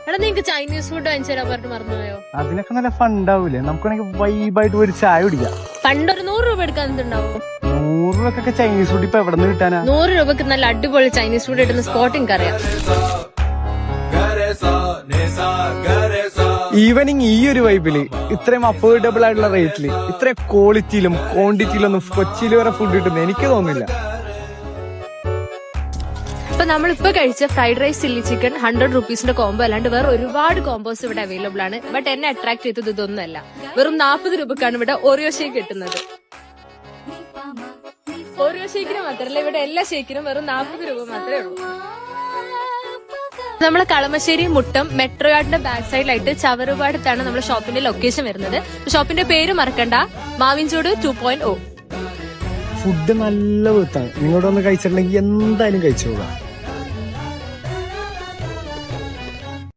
എടാ നിങ്ങക്ക് Chinese food വാങ്ങിച്ചു തരാൻ പറഞ്ഞിട്ട് മറന്നുപോയോ? അതിനൊക്കെ നല്ല ഫണ്ടാവൂലേ? നമുക്കാണെങ്കിൽ വൈബായിട്ട് ഒരു ചായ കുടിക്കാം. പണ്ടൊരു 100 രൂപ എടുക്കാൻ എന്തുണ്ടാവും? 100 രൂപക്കൊക്കെ ചൈനീസ് ഫുഡ് ഇപ്പൊ എവിടെ നിന്ന് കിട്ടാനാ? 100 രൂപക്ക് നല്ല അടിപൊളി ചൈനീസ് ഫുഡ് കിട്ടുന്ന സ്പോട്ട് എനിക്കറിയാം. ഈവനിങ് ഈ ഒരു വൈബില് ഇത്രയും അഫോർഡബിൾ ആയിട്ടുള്ള റേറ്റില് ഇത്രയും ക്വാളിറ്റിയിലും ക്വാണ്ടിറ്റിയിലൊന്നും കൊച്ചിയിൽ വരെ ഫുഡ് കിട്ടുന്നത് എനിക്ക് തോന്നുന്നില്ല. ഇപ്പൊ നമ്മളിപ്പോ കഴിച്ച ഫ്രൈഡ് റൈസ് ചില്ലി ചിക്കൻ 100 റുപ്പീസിന്റെ കോംബോ അല്ലാണ്ട് വേറെ ഒരുപാട് കോംബോസ് ഇവിടെ അവൈലബിൾ ആണ്. ബട്ട് എന്നെ അട്രാക്ട് ചെയ്തത് ഇതൊന്നുമല്ല. വെറും 40 രൂപക്കാണ് ഇവിടെ ഓറിയോ ഷേക്ക് കിട്ടുന്നത്. ഓറിയോ ഷേക്കിന് മാത്രമല്ല ഇവിടെ എല്ലാ ഷേക്കിനും വെറും 40 രൂപ മാത്രമേ ഉള്ളൂ. നമ്മളെ കളമശ്ശേരി മുട്ടം മെട്രോ യാർഡിന്റെ ബാക്ക് സൈഡിലായിട്ട് ചവറുപാടത്താണ് നമ്മുടെ ഷോപ്പിന്റെ ലൊക്കേഷൻ വരുന്നത്. ഷോപ്പിന്റെ പേര് മറക്കണ്ട, മാവിൻചൂട് 2.0. ഫുഡ് നല്ല വൃത്താണ്. നിങ്ങളോട് ഒന്ന് കഴിച്ചിട്ടുണ്ടെങ്കിൽ എന്തായാലും കഴിച്ചു പോകാം.